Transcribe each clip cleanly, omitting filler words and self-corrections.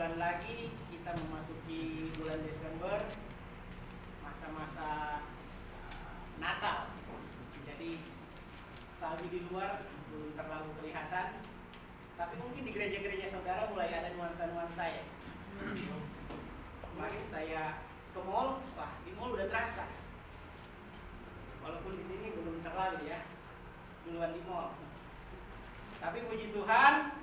bulan lagi kita memasuki bulan Desember, masa-masa Natal. Jadi salju di luar belum terlalu kelihatan, tapi mungkin di gereja-gereja saudara mulai ada nuansa-nuansa ya. Kemarin saya ke mall, wah di mall udah terasa. Walaupun di sini belum terlalu ya, duluan di mall. Tapi puji Tuhan,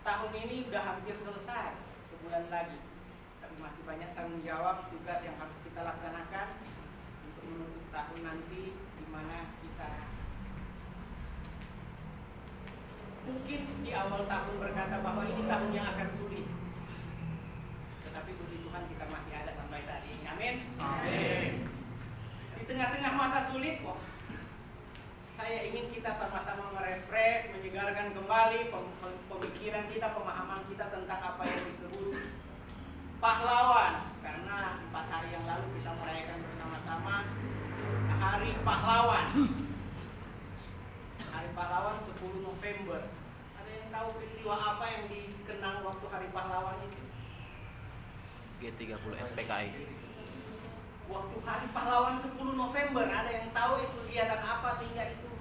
tahun ini udah hampir selesai, sebulan lagi. Tapi masih banyak tanggung jawab, tugas yang harus kita laksanakan untuk menutup tahun nanti, di mana kita mungkin di awal tahun berkata bahwa ini tahun yang akan sulit. Tetapi puji Tuhan kita masih ada sampai saat ini. Amin. Amin. Di tengah-tengah masa sulit, wah, saya ingin kita sama-sama merefresh, menyegarkan kembali pemikiran kita, pemahaman kita tentang apa yang disebut pahlawan. Karena 4 hari yang lalu kita merayakan bersama-sama Hari Pahlawan. Hari Pahlawan 10 November. Ada yang tahu peristiwa apa yang dikenang waktu Hari Pahlawan itu? G30 SPKI. Waktu Hari Pahlawan 10 November, ada yang tahu itu kegiatan apa sehingga itu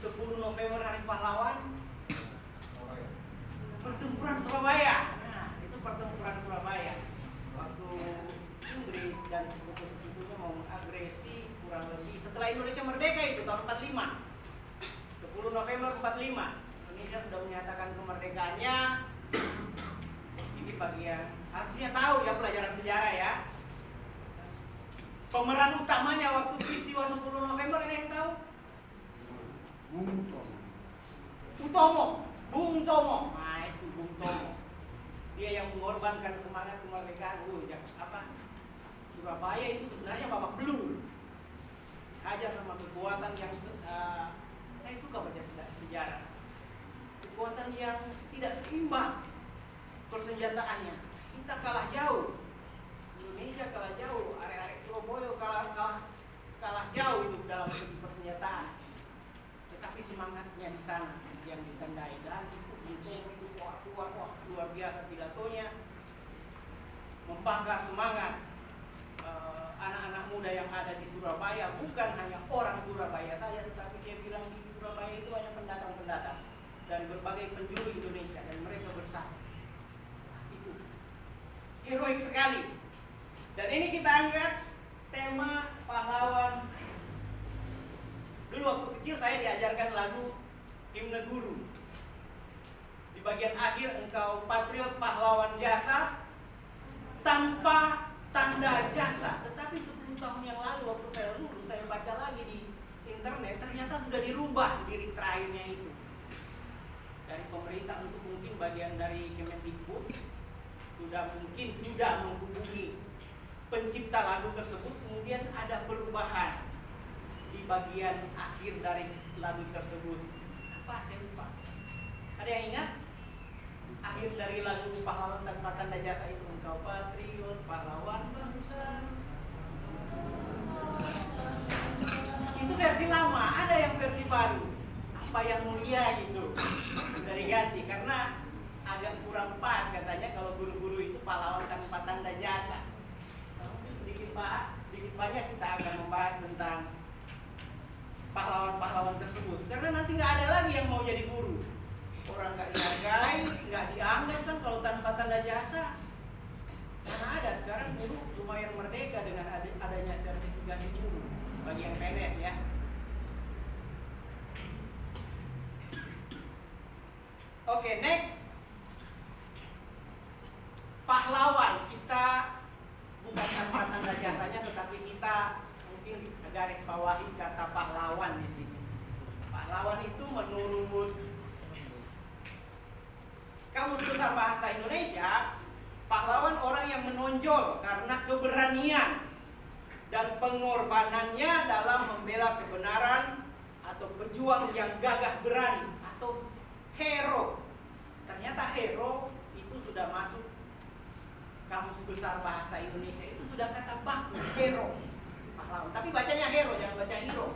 10 November Hari Pahlawan? Pertempuran Surabaya. Nah, itu pertempuran Surabaya. Waktu Inggris dan sekutu-sekutunya mau mengagresi kurang lebih setelah Indonesia merdeka itu tahun 45. 10 November 45. Indonesia sudah menyatakan kemerdekaannya. Ini bagian harusnya tahu ya, pelajaran sejarah ya. Pemeran utamanya waktu peristiwa 10 November ada yang tahu? Bung Tomo. Nah itu Bung Tomo. Dia yang mengorbankan semangat kemerdekaan. Surabaya itu sebenarnya babak belur. Aja sama kekuatan yang saya suka baca sejarah. Kekuatan yang tidak seimbang persenjataannya. Kita kalah jauh. Indonesia kalah jauh, arek-arek Surabaya kalah jauh itu dalam segi persenjataan. Tetapi semangatnya di sana yang ditandai, dan itu luar biasa pidatonya, membakar semangat anak-anak muda yang ada di Surabaya. Bukan hanya orang Surabaya saja, tetapi saya bilang di Surabaya itu hanya pendatang-pendatang dari berbagai penjuru Indonesia, dan mereka bersatu. Itu heroik sekali. Dan ini kita angkat tema pahlawan. Dulu waktu kecil saya diajarkan lagu Himne Guru. Di bagian akhir, engkau patriot pahlawan jasa tanpa tanda jasa. Tetapi 10 tahun yang lalu waktu saya lulus, saya baca lagi di internet, ternyata sudah dirubah lirik terakhirnya itu. Dari pemerintah untuk mungkin bagian dari Kemendikbud sudah menghubungi pencipta lagu tersebut, kemudian ada perubahan di bagian akhir dari lagu tersebut. Apa saya lupa. Ada yang ingat? Akhir dari lagu pahlawan tanpa tanda jasa itu, engkau patriot pahlawan bangsa. Itu versi lama, ada yang versi baru. Apa yang mulia gitu. Dari ganti karena agak kurang pas katanya kalau guru-guru itu pahlawan tanpa tanda jasa. Sedikit banyak kita akan membahas tentang pahlawan-pahlawan tersebut, karena nanti nggak ada lagi yang mau jadi guru. Orang nggak dihargai, nggak dianggap kan kalau tanpa tanda jasa. Karena ada sekarang guru lumayan merdeka dengan adanya sertifikasi guru bagi yang PNS ya. Oke, next. Pahlawan kita bukan tanpa tanda jasanya, tetapi kita mungkin garis bawahi kata pahlawan di sini. Pahlawan itu menurut Kamus Besar Bahasa Indonesia, pahlawan orang yang menonjol karena keberanian dan pengorbanannya dalam membela kebenaran atau pejuang yang gagah berani atau hero. Ternyata hero itu sudah masuk Kamus Besar Bahasa Indonesia, itu sudah kata baku, hero, pahlawan. Tapi bacanya hero, jangan baca hero.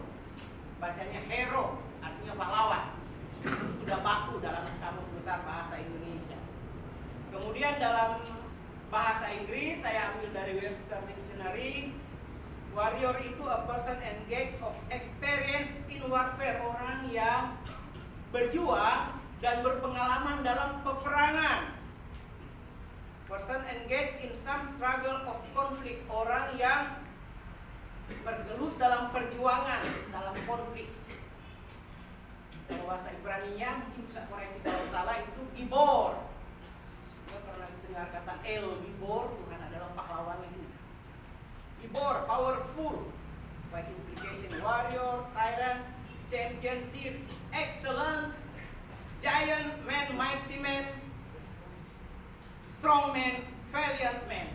Bacanya hero, artinya pahlawan. Itu sudah baku dalam Kamus Besar Bahasa Indonesia. Kemudian dalam bahasa Inggris saya ambil dari Webster Dictionary, warrior itu a person engaged of experience in warfare, orang yang berjuang dan berpengalaman dalam peperangan. Person engaged in some struggle of conflict, orang yang bergelut dalam perjuangan, dalam konflik. Dalam bahasa Ibrani-nya mungkin bisa koreksi kalau salah, itu gibor. Kita pernah dengar kata El Gibor, Tuhan adalah pahlawan ini. Gibor, powerful, by implication, warrior, tyrant, champion, chief, excellent, giant man, mighty man, strong man, valiant man.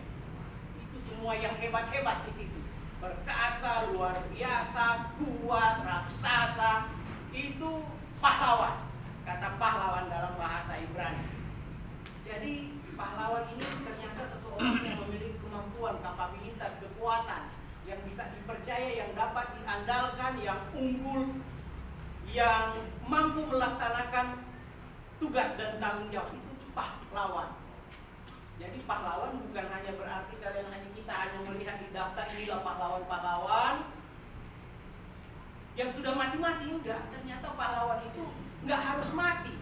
Itu semua yang hebat-hebat di situ. Perkasa, luar biasa, kuat, raksasa, itu pahlawan. Kata pahlawan dalam bahasa Ibrani. Jadi pahlawan ini ternyata seseorang yang memiliki kemampuan, kapabilitas, kekuatan yang bisa dipercaya, yang dapat diandalkan, yang unggul, yang mampu melaksanakan tugas dan tanggung jawab. Itu pahlawan. Jadi pahlawan bukan hanya berarti kita hanya melihat di daftar inilah pahlawan-pahlawan yang sudah mati-mati. Enggak, ternyata pahlawan itu enggak harus mati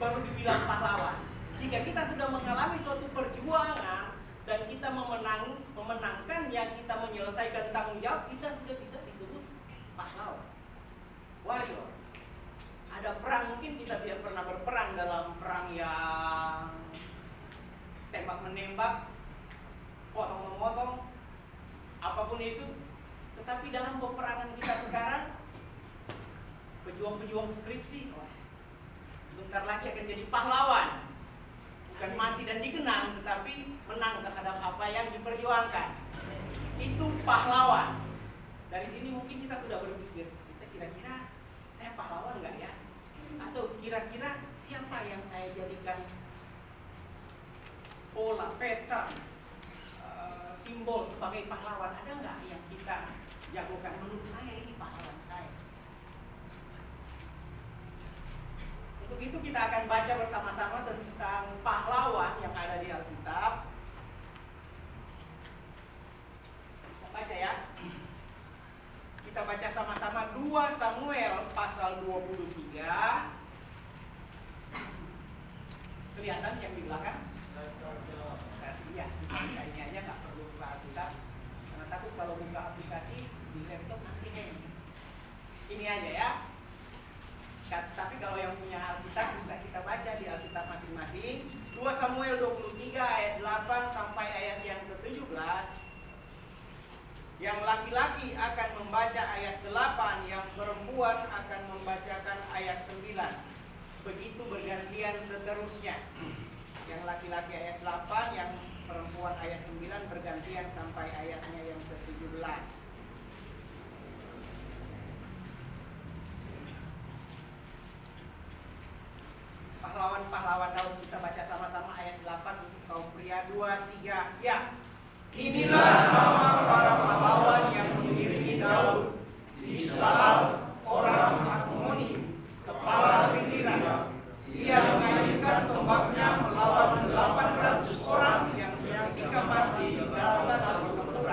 baru dibilang pahlawan. Jika kita sudah mengalami suatu perjuangan dan kita memenangkannya, kita menyelesaikan tanggung jawab, kita sudah bisa disebut pahlawan, warrior. Ada perang, mungkin kita tidak pernah berperang dalam perang yang tembak menembak, potong memotong, apapun itu. Tetapi dalam peperangan kita sekarang, pejuang-pejuang skripsi, sebentar lagi akan jadi pahlawan. Bukan mati dan dikenang, tetapi menang terhadap apa yang diperjuangkan. Itu pahlawan. Dari sini mungkin kita sudah berpikir, kita kira-kira saya pahlawan nggak ya? Atau kira-kira siapa yang saya jadikan pola, peta, simbol sebagai pahlawan? Ada nggak yang kita jagokan? Menurut saya ini pahlawan saya. Untuk itu kita akan baca bersama-sama tentang pahlawan yang ada di Alkitab. Kita baca ya. Kita baca sama-sama 2 Samuel pasal 23. Kelihatan yang di belakang? Iya, ini aja nggak perlu buka Alkitab. Karena takut kalau buka aplikasi di laptop nanti hang. Ini aja ya. Tapi kalau yang punya Alkitab bisa kita baca di Alkitab masing-masing. 2 Samuel 23 ayat 8 sampai ayat yang ke-17. Yang laki-laki akan membaca ayat 8, yang perempuan akan membacakan ayat 9. Begitu bergantian seterusnya. Yang laki-laki ayat 8, yang perempuan ayat 9 bergantian sampai ayatnya yang ke-17. Pahlawan-pahlawan Daud, kita baca sama-sama ayat 8 untuk kaum pria. 2, 3, ya. Inilah nama para pahlawan yang mengiringi Daud, Israel, orang Hakmoni, kepala pinggiran. Ia mengayunkan tombaknya melawan 800 orang yang ketika mati dalam satu tempat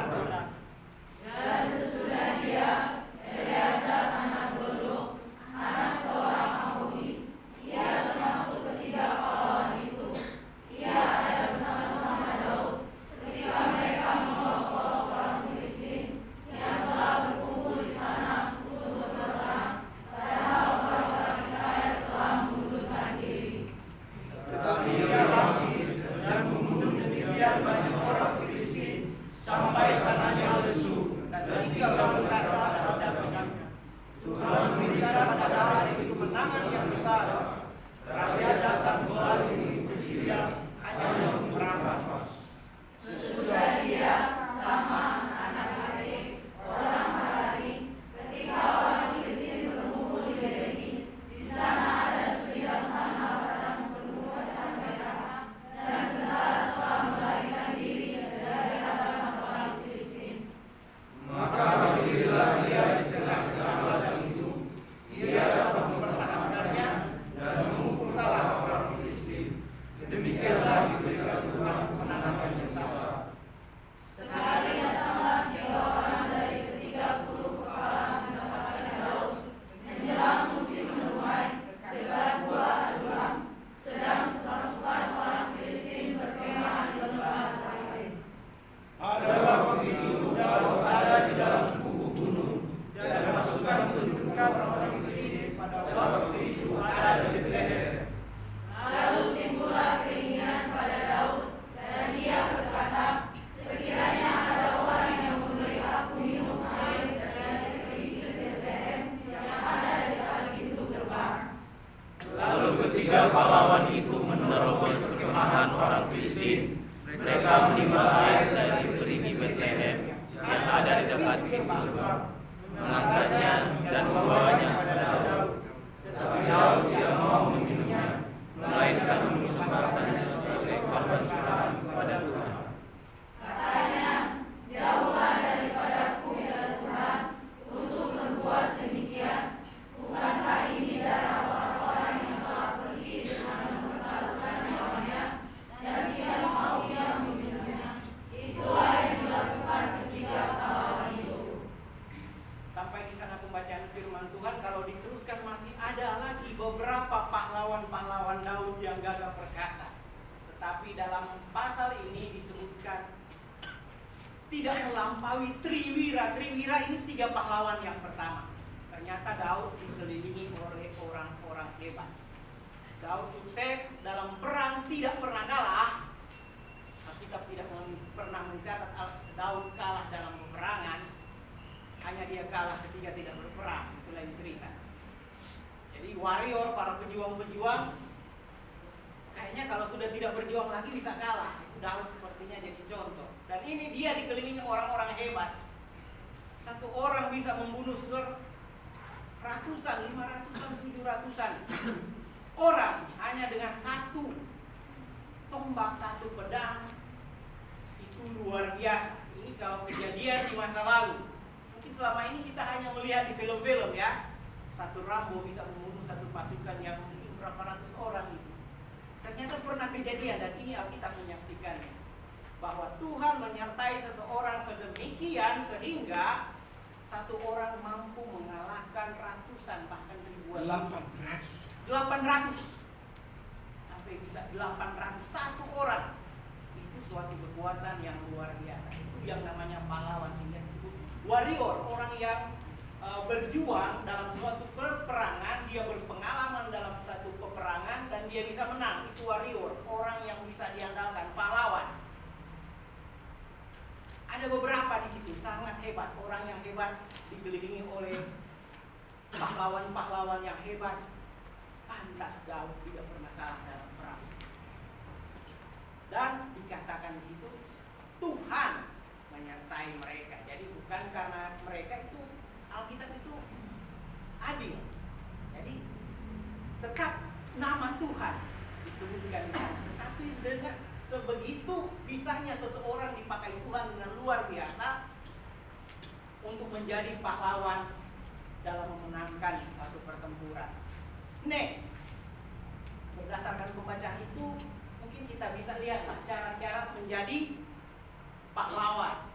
dapat pintu gerbang, mengangkatnya dan membawanya kepada Daud. Tetapi Daud tidak mau meminumnya, melainkan mempersembahkannya sebagai korban curahan kepada Tuhan. Katanya, jauhlah daripadaku ya Tuhan, untuk berbuat demikian. Bukankah ini darah orang-orang yang telah pergi dengan mempertaruhkan nyawanya, dan tidak mau ia meminumnya? Itulah yang dilakukan ketiga pahlawan itu. Sampai di sana pembacaan firman Tuhan. Kalau diteruskan masih ada lagi beberapa pahlawan-pahlawan Daud yang gagah perkasa. Tetapi dalam pasal ini disebutkan tidak melampaui triwira. Triwira ini 3 pahlawan yang pertama. Ternyata Daud dikelilingi oleh orang-orang hebat. Daud sukses dalam perang, tidak pernah kalah. Alkitab tidak pernah mencatat Daud kalah dalam peperangan. Hanya dia kalah ketika tidak berperang. Itu lain cerita. Jadi warrior, para pejuang-pejuang, kayaknya kalau sudah tidak berjuang lagi bisa kalah. Itu Daud sepertinya jadi contoh. Dan ini dia dikelilingi orang-orang hebat. Satu orang bisa membunuh ratusan, 500-an, 700-an orang hanya dengan satu tombak, satu pedang. Itu luar biasa. Ini kalau kejadian di masa lalu. Mungkin selama ini kita hanya melihat di film-film ya. Satu Rambo bisa membunuh satu pasukan yang mungkin berapa ratus orang itu. Ternyata pernah kejadian, dan ini Alkitab menyaksikannya, bahwa Tuhan menyertai seseorang sedemikian sehingga satu orang mampu mengalahkan ratusan bahkan ribuan. 800 sampai bisa 800 satu orang. Itu suatu kekuatan yang luar biasa. Itu yang namanya pahlawan, sehingga disebut warrior, orang yang berjuang dalam suatu peperangan. Dia berpengalaman dalam satu peperangan dan dia bisa menang. Itu warrior, orang yang bisa diandalkan, pahlawan. Ada beberapa di situ sangat hebat, orang yang hebat dikelilingi oleh pahlawan-pahlawan yang hebat. Pantas Daud tidak pernah kalah dalam perang. Dan dikatakan di situ Tuhan menyertai mereka. Jadi bukan karena mereka itu, Alkitab itu adil. Jadi tetap nama Tuhan disebutkan di sana. Tetapi dengan sebegitu bisanya seseorang dipakai Tuhan dengan luar biasa untuk menjadi pahlawan dalam memenangkan satu pertempuran. Next, berdasarkan pembacaan itu mungkin kita bisa lihatlah syarat-syarat menjadi pahlawan.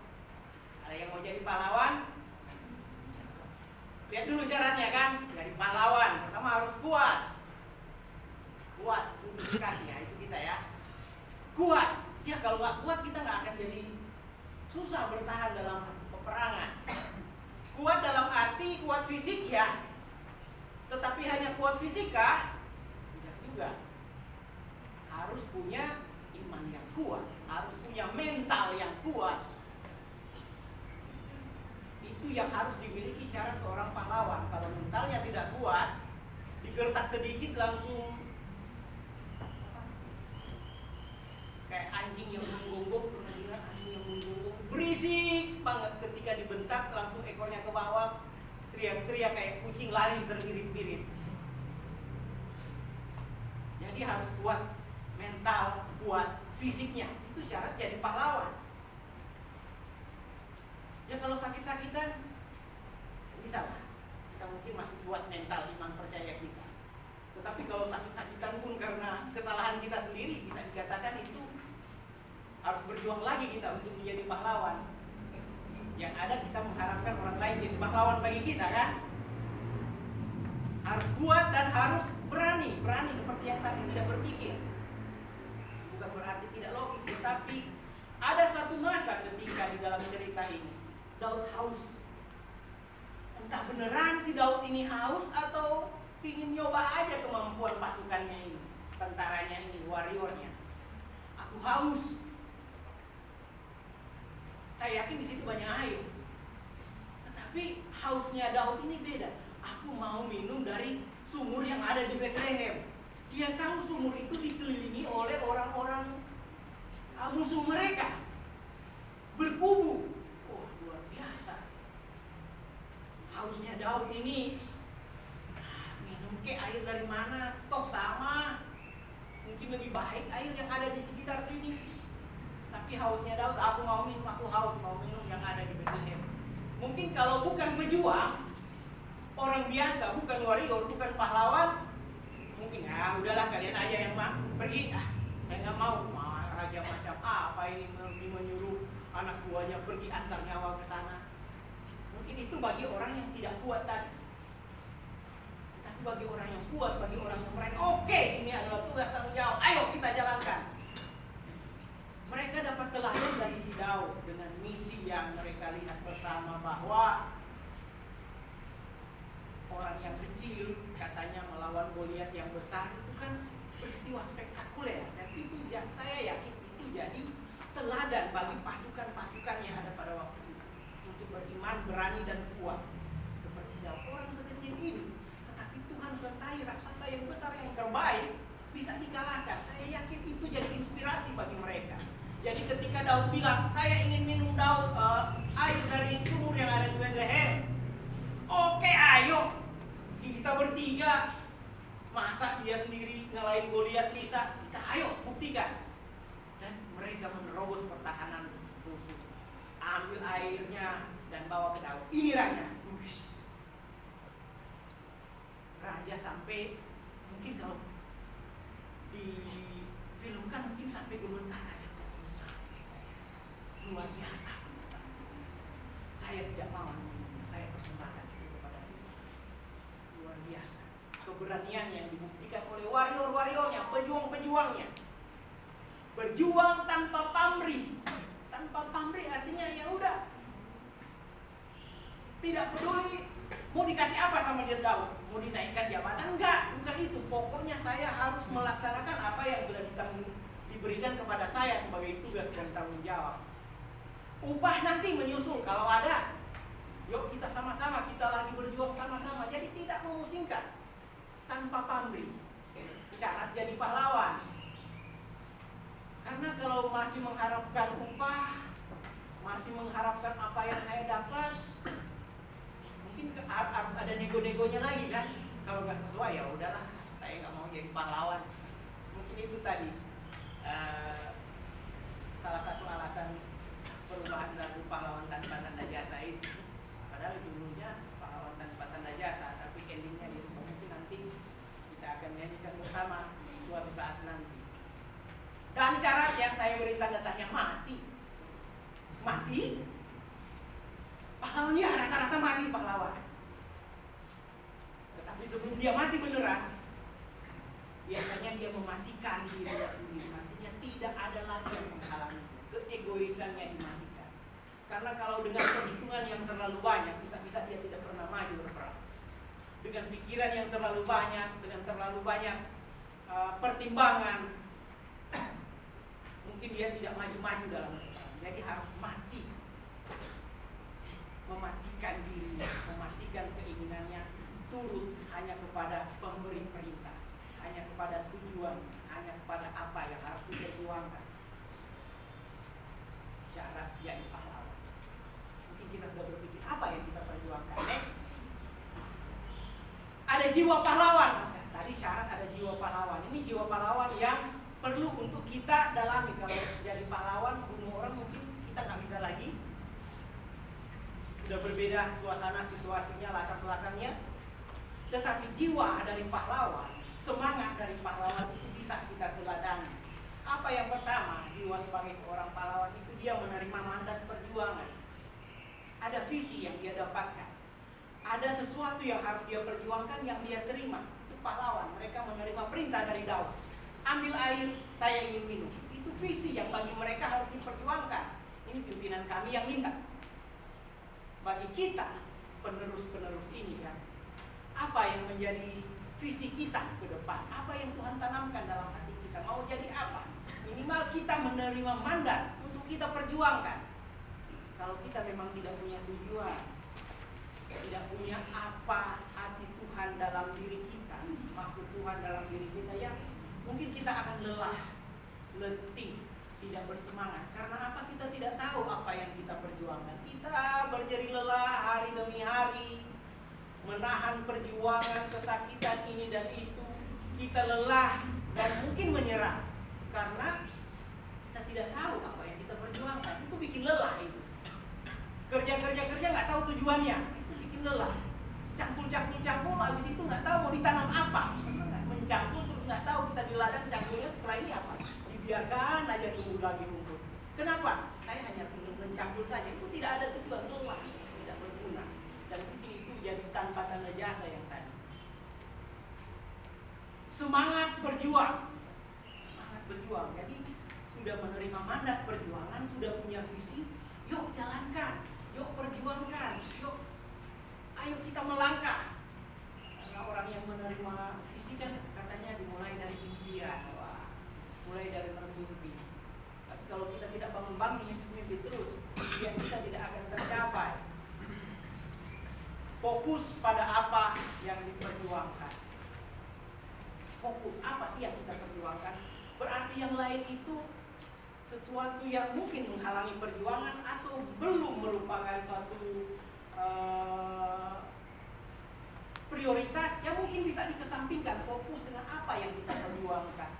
Ada yang mau jadi pahlawan? Lihat dulu syaratnya kan. Jadi pahlawan pertama harus kuat. Kuat, itu dikasih ya, itu kita ya. Kuat. Ya kalau nggak kuat kita nggak akan jadi susah bertahan dalam peperangan. Kuat dalam arti kuat fisik ya. Tetapi hanya kuat fisik kah? Tidak juga. Harus punya iman yang kuat, harus punya mental yang kuat. Itu yang harus dimiliki syarat seorang pahlawan. Kalau mentalnya tidak kuat, digertak sedikit langsung kayak anjing yang menggonggong. Pernah lihat anjing yang menggonggong? Berisik banget, ketika dibentak langsung ekornya ke bawah, teriak-teriak kayak kucing lari terbirit-birit. Jadi harus kuat mental, kuat fisiknya. Itu syarat jadi pahlawan. Ya kalau sakit-sakitan bisa lah. Kita mungkin masih kuat mental, iman percaya kita. Tetapi kalau sakit-sakitan pun karena kesalahan kita sendiri, bisa dikatakan itu harus berjuang lagi kita untuk menjadi pahlawan. Yang ada kita mengharapkan orang lain jadi pahlawan bagi kita kan. Harus kuat dan harus berani. Berani seperti yang tadi, tidak berpikir. Bukan berarti tidak logis, tetapi ada satu masa ketika di dalam cerita ini Daud haus. Entah beneran si Daud ini haus atau ingin nyoba aja kemampuan pasukannya ini, tentaranya ini, warriornya. Aku haus. Saya yakin di situ banyak air. Tetapi hausnya Daud ini beda. Aku mau minum dari sumur yang ada di Bethlehem. Dia tahu sumur itu dikelilingi oleh orang-orang musuh mereka. Berkubu. Wah, luar biasa. Daud ini minum ke air dari mana? Toh sama. Mungkin lebih baik air yang ada di sekitar sini. Tapi hausnya Daud, aku haus mau minum yang ada di Bethlehem. Mungkin kalau bukan pejuang, orang biasa, bukan warrior, bukan pahlawan, mungkin udahlah kalian aja yang pergi. Saya nggak mau. Raja macam apa ini menyuruh anak buahnya pergi antar nyawa ke sana. Mungkin itu bagi orang yang tidak kuat tadi. Tapi bagi orang yang kuat, bagi orang yang mereka, oke, ini adalah tugas tanggung jawab, ayo kita jalankan. Mereka dapat teladan dari si Daud dengan misi yang mereka lihat bersama, bahwa orang yang kecil katanya melawan Goliat yang besar, itu kan peristiwa spektakuler, dan itu saya yakin itu jadi teladan bagi pasukan-pasukan yang ada pada waktu itu untuk beriman, berani dan kuat seperti Daud. Orang sekecil ini, tetapi Tuhan sertai raksasa yang besar yang terbaik bisa dikalahkan. Saya yakin itu jadi inspirasi bagi mereka. Jadi ketika Daud bilang, saya ingin minum air dari sumur yang ada di Bethlehem, oke, ayo kita bertiga. Masa dia sendiri ngelain Goliat bisa? Kita ayo buktikan. Dan mereka menerobos pertahanan musuh, ambil airnya dan bawa ke Daud. Ini raja. Raja sampai, mungkin kalau difilmkan mungkin sampai gemetar aja. Luar biasa. Saya tidak mau, saya persembahkan itu kepada Tuhan. Luar biasa. Keberanian yang dibuktikan oleh warrior-warriornya, pejuang-pejuangnya. Berjuang tanpa pamrih. Tanpa pamrih artinya ya udah, tidak peduli mau dikasih apa sama dia Daud, mau dinaikkan jabatan, enggak, bukan itu. Pokoknya saya harus melaksanakan apa yang sudah diberikan kepada saya sebagai tugas dan tanggung jawab. Upah nanti menyusul kalau ada. Yuk kita sama-sama, kita lagi berjuang sama-sama. Jadi tidak memusingkan. Tanpa pamrih. Syarat jadi pahlawan. Karena kalau masih mengharapkan upah, masih mengharapkan apa yang saya dapat, mungkin harus ada nego-negonya lagi kan. Kalau nggak sesuai ya udahlah, saya nggak mau jadi pahlawan. Mungkin itu tadi salah satu alasan perubahan lagu pahlawan tanpa tanda jasa itu. Padahal dulunya pahlawan tanpa tanda jasa, tapi endingnya gitu. Mungkin nanti kita akan nyanyikan bersama suatu saat nanti. Dan syarat yang saya beri tanda tanya, mati. Mati? Pahlawan ya rata-rata mati pahlawan. Tetapi sebelum dia mati beneran, biasanya dia mematikan dirinya sendiri. Artinya tidak ada lagi yang menghalangi. Keegoisannya dimatikan. Karena kalau dengan perhitungan yang terlalu banyak, bisa-bisa dia tidak pernah maju berperang. Dengan pikiran yang terlalu banyak, dengan terlalu banyak pertimbangan, mungkin dia tidak maju-maju dalam berperang. Jadi harus mati, mematikan dirinya, mematikan keinginannya, turut hanya kepada pemberi perintah, hanya kepada tujuan, hanya kepada apa yang harus diperjuangkan. Syarat jadi pahlawan. Mungkin kita sudah berpikir apa yang kita perjuangkan. Next, ada jiwa pahlawan. Tadi syarat ada jiwa pahlawan. Ini jiwa pahlawan yang perlu untuk kita dalami. Kalau jadi pahlawan bunuh orang mungkin kita nggak bisa lagi. Sudah berbeda suasana, situasinya, latar belakangnya. Tetapi jiwa dari pahlawan, semangat dari pahlawan itu bisa kita teladani. Apa yang pertama, jiwa sebagai seorang pahlawan itu dia menerima mandat perjuangan. Ada visi yang dia dapatkan. Ada sesuatu yang harus dia perjuangkan yang dia terima. Itu pahlawan. Mereka menerima perintah dari Daud. Ambil air, saya ingin minum. Itu visi yang bagi mereka harus diperjuangkan. Ini pimpinan kami yang minta. Bagi kita, penerus-penerus ini kan, apa yang menjadi visi kita ke depan? Apa yang Tuhan tanamkan dalam hati kita? Mau jadi apa? Minimal kita menerima mandat untuk kita perjuangkan. Kalau kita memang tidak punya tujuan, tidak punya apa hati Tuhan dalam diri kita, maksud Tuhan dalam diri kita, ya mungkin kita akan lelah, letih, tidak bersemangat. Karena apa? Kita tidak tahu apa yang kita perjuangkan. Kita berjeri lelah hari demi hari, menahan perjuangan, kesakitan ini dan itu, kita lelah dan mungkin menyerah karena kita tidak tahu apa yang kita perjuangkan. Itu bikin lelah itu. Kerja nggak tahu tujuannya, itu bikin lelah. Cangkul, habis itu nggak tahu mau ditanam apa. Mencangkul terus nggak tahu kita di ladang cangkulnya setelah ini apa. Dibiarkan aja tumbuh lagi rumput. Kenapa? Saya hanya mencangkul saja. Itu tidak ada tujuan, lelah, tidak berguna. Dan mungkin itu jadi tanpa tanda jasa yang tadi. Semangat berjuang. Jadi sudah menerima mandat perjuangan, sudah punya visi, yuk jalankan, yuk perjuangkan, yuk ayo kita melangkah. Karena orang yang menerima visi kan katanya dimulai dari impian, mulai dari bermimpi. Tapi kalau kita tidak bangun mimpi terus, impian kita tidak akan tercapai. Fokus pada apa yang diperjuangkan. Fokus apa sih yang kita perjuangkan? Berarti yang lain itu sesuatu yang mungkin menghalangi perjuangan atau belum merupakan suatu prioritas yang mungkin bisa dikesampingkan. Fokus dengan apa yang kita perjuangkan.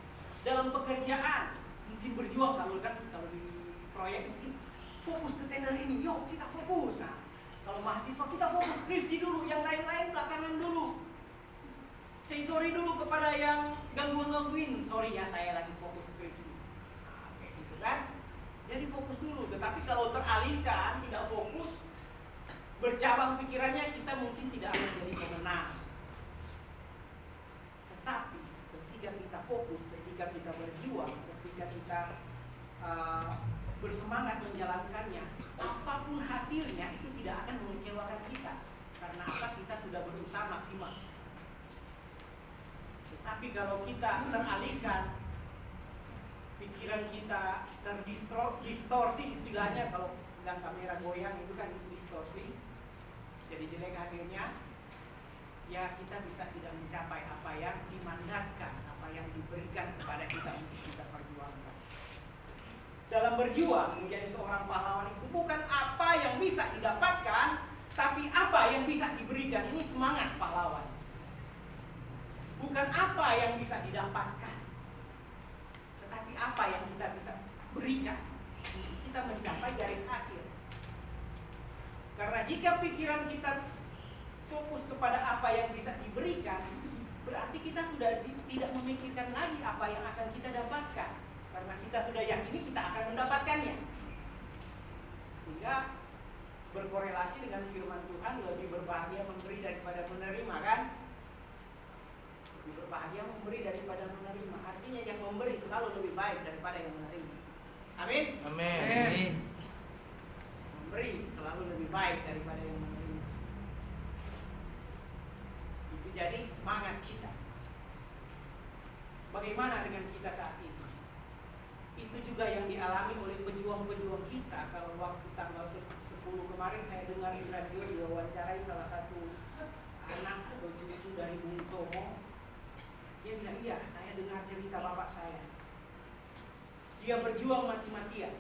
Dalam pekerjaan mungkin berjuang kalau di proyek mungkin fokus ke tender ini, yuk kita fokus. Nah, kalau mahasiswa kita fokus skripsi dulu, yang lain-lain belakangan dulu. Say sorry dulu kepada yang gangguin, sorry ya saya lagi fokus skripsi. Nah, kayak gitu kan. Jadi fokus dulu. Tetapi kalau teralihkan, tidak fokus, bercabang pikirannya, kita mungkin tidak akan jadi pemenang. Tetapi ketika kita fokus, ketika kita berjuang, ketika kita bersemangat menjalankannya, apapun hasilnya itu tidak akan mengecewakan kita. Karena apa? Kita sudah berusaha maksimal. Tetapi kalau kita teralihkan, pikiran kita terdistorsi, istilahnya kalau pegang kamera goyang itu kan distorsi, jadi jelek hasilnya, ya kita bisa tidak mencapai apa yang dimandatkan, apa yang diberikan kepada kita untuk kita perjuangkan. Dalam berjuang menjadi seorang pahlawan itu bukan apa yang bisa didapatkan, tapi apa yang bisa diberikan. Ini semangat pahlawan. Bukan apa yang bisa didapatkan, tetapi apa yang kita bisa berikan untuk kita mencapai garis akhir. Karena jika pikiran kita fokus kepada apa yang bisa diberikan, berarti kita sudah tidak memikirkan lagi apa yang akan kita dapatkan. Karena kita sudah yakini kita akan mendapatkannya. Sehingga berkorelasi dengan firman Tuhan, lebih berbahagia memberi daripada menerima, kan? Lebih berbahagia memberi daripada menerima. Artinya yang memberi selalu lebih baik daripada yang menerima. Amin? Amin. Memberi selalu lebih baik daripada yang menerima. Itu jadi semangat kita. Bagaimana dengan kita saat ini? Itu juga yang dialami oleh pejuang-pejuang kita. Kalau waktu tanggal 10 kemarin saya dengar di radio diwawancarai salah satu anak atau cucu dari Bung Tomo. Dia bilang, iya saya dengar cerita bapak saya. Dia berjuang mati-matian.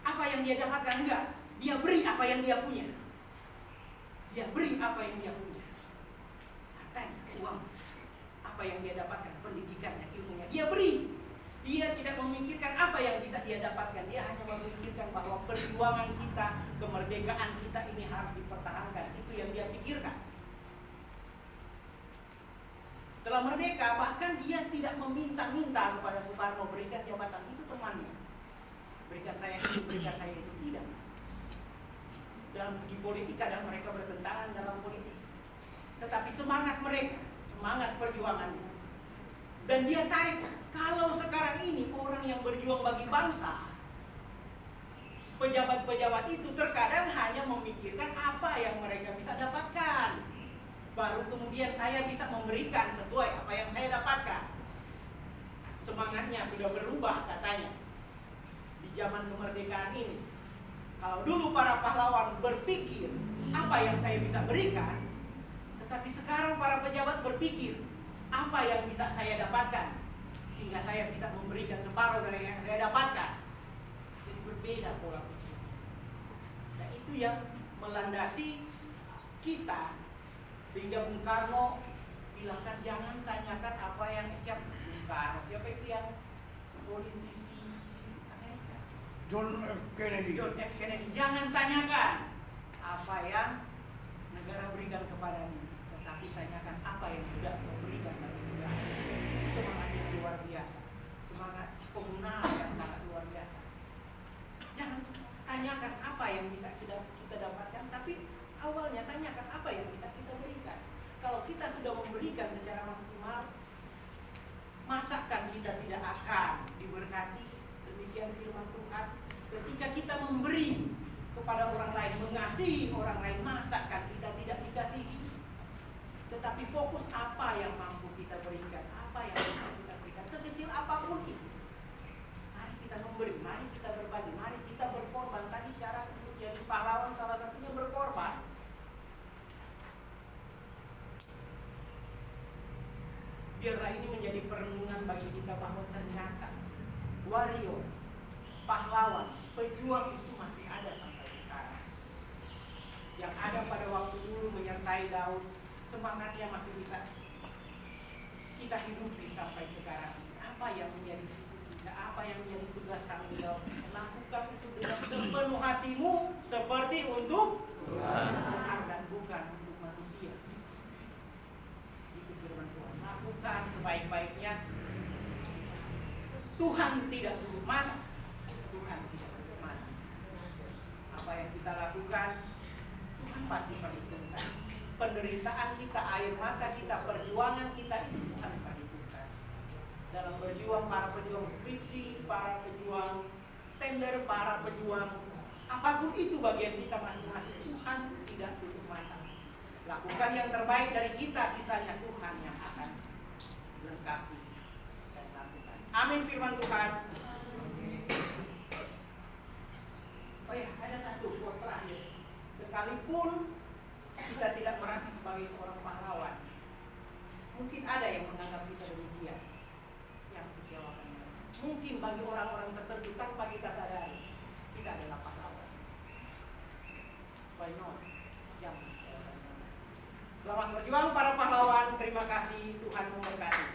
Apa yang dia dapatkan? Enggak. Dia beri apa yang dia punya. Dia beri apa yang dia punya. Hartanya, uang. Apa yang dia dapatkan? Pendidikannya, ilmunya. Dia beri. Dia tidak memikirkan apa yang bisa dia dapatkan. Dia hanya memikirkan bahwa perjuangan kita, kemerdekaan kita ini harus dipertahankan. Itu yang dia pikirkan. Setelah merdeka, bahkan dia tidak meminta-minta kepada Soekarno berikan jabatan. Itu temannya. Berikan saya itu, berikan saya itu. Tidak. Dalam segi politik kadang mereka bertentangan dalam politik. Tetapi semangat mereka, semangat perjuangannya. Dan dia tarik, kalau sekarang ini orang yang berjuang bagi bangsa, pejabat-pejabat itu terkadang hanya memikirkan apa yang mereka bisa dapatkan. Baru kemudian saya bisa memberikan sesuai apa yang saya dapatkan. Semangatnya sudah berubah katanya. Di zaman kemerdekaan ini, kalau dulu para pahlawan berpikir apa yang saya bisa berikan, tetapi sekarang para pejabat berpikir apa yang bisa saya dapatkan, sehingga saya bisa memberikan separuh dari yang saya dapatkan. Jadi berbeda pola pikir. Nah itu yang melandasi kita, sehingga Bung Karno bilangkan jangan tanyakan apa yang siapa Bung Karno, siapa itu yang politisi Amerika, John F. Kennedy. John F. Kennedy. Jangan tanyakan apa yang negara berikan kepadamu, tetapi tanyakan apa yang sudah kau berikan pada negara. Semangat yang luar biasa, semangat komunal yang sangat luar biasa. Jangan tanyakan apa yang bisa kita dapatkan, tapi awalnya tanyakan apa yang bisa kita berikan. Kalau kita sudah memberikan secara maksimal, masakan kita tidak akan diberkati. Demikian firman Tuhan. Ketika kita memberi kepada orang lain, mengasihi orang lain, masakan kita tidak dikasihi. Tetapi fokus apa yang mampu kita berikan, apa yang bisa kita berikan, sekecil apapun itu. Mari kita memberi, mari kita berbagi, mari kita berkorban. Tadi syarat untuk jadi pahlawan salah satunya berkorban. Biarlah ini menjadi perenungan bagi kita bahwa ternyata warrior, pahlawan, pejuang itu masih ada sampai sekarang. Yang ada pada waktu dulu menyertai Daud, semangatnya masih bisa kita hidupi sampai sekarang. Apa yang menjadi visi kita, apa yang menjadi tugas tanggung jawab, lakukan itu dengan sepenuh hatimu seperti untuk Tuhan dan bukan untuk manusia. Itu firman Tuhan. Lakukan sebaik-baiknya. Tuhan tidak tutup mata. Tuhan tidak tutup mata. Apa yang kita lakukan, Tuhan pasti perhitungkan. Penderitaan kita, air mata kita, perjuangan kita itu Tuhan perhitungkan. Dalam berjuang, para pejuang skripsi, para pejuang tender, para pejuang apapun itu bagian kita masing-masing, Tuhan tidak tutup mata. Lakukan yang terbaik dari kita, sisanya Tuhan yang akan lengkapi dan lakukan. Amin firman Tuhan. Oh ya, ada satu quote terakhir. Sekalipun kita tidak merasa sebagai seorang pahlawan, mungkin ada yang menganggap kita demikian, yang kecewakan. Mungkin bagi orang-orang tertentu tanpa kita sadari, kita adalah pahlawan. Why not? Jangan. Selamat berjuang para pahlawan. Terima kasih, Tuhan memberkati.